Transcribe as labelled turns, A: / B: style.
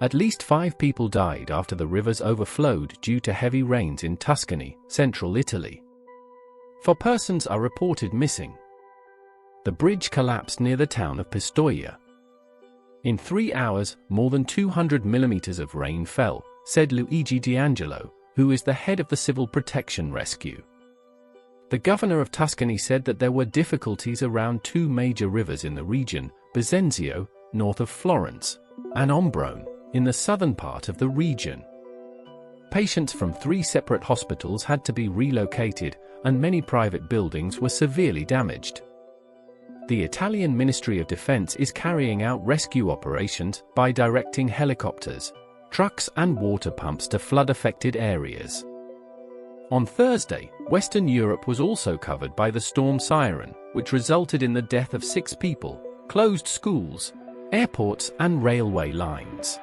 A: At least 5 people died after the rivers overflowed due to heavy rains in Tuscany, central Italy. 4 persons are reported missing. The bridge collapsed near the town of Pistoya. In 3 hours, more than 200 millimeters of rain fell, said Luigi D'Angelo, who is the head of the Civil Protection Rescue. The governor of Tuscany said that there were difficulties around 2 major rivers in the region, Bizenzio, north of Florence, and Ombrone, in the southern part of the region. Patients from 3 separate hospitals had to be relocated, and many private buildings were severely damaged. The Italian Ministry of Defense is carrying out rescue operations by directing helicopters, trucks and water pumps to flood-affected areas. On Thursday, Western Europe was also covered by the storm Siaran, which resulted in the death of 6 people, closed schools, airports and railway lines.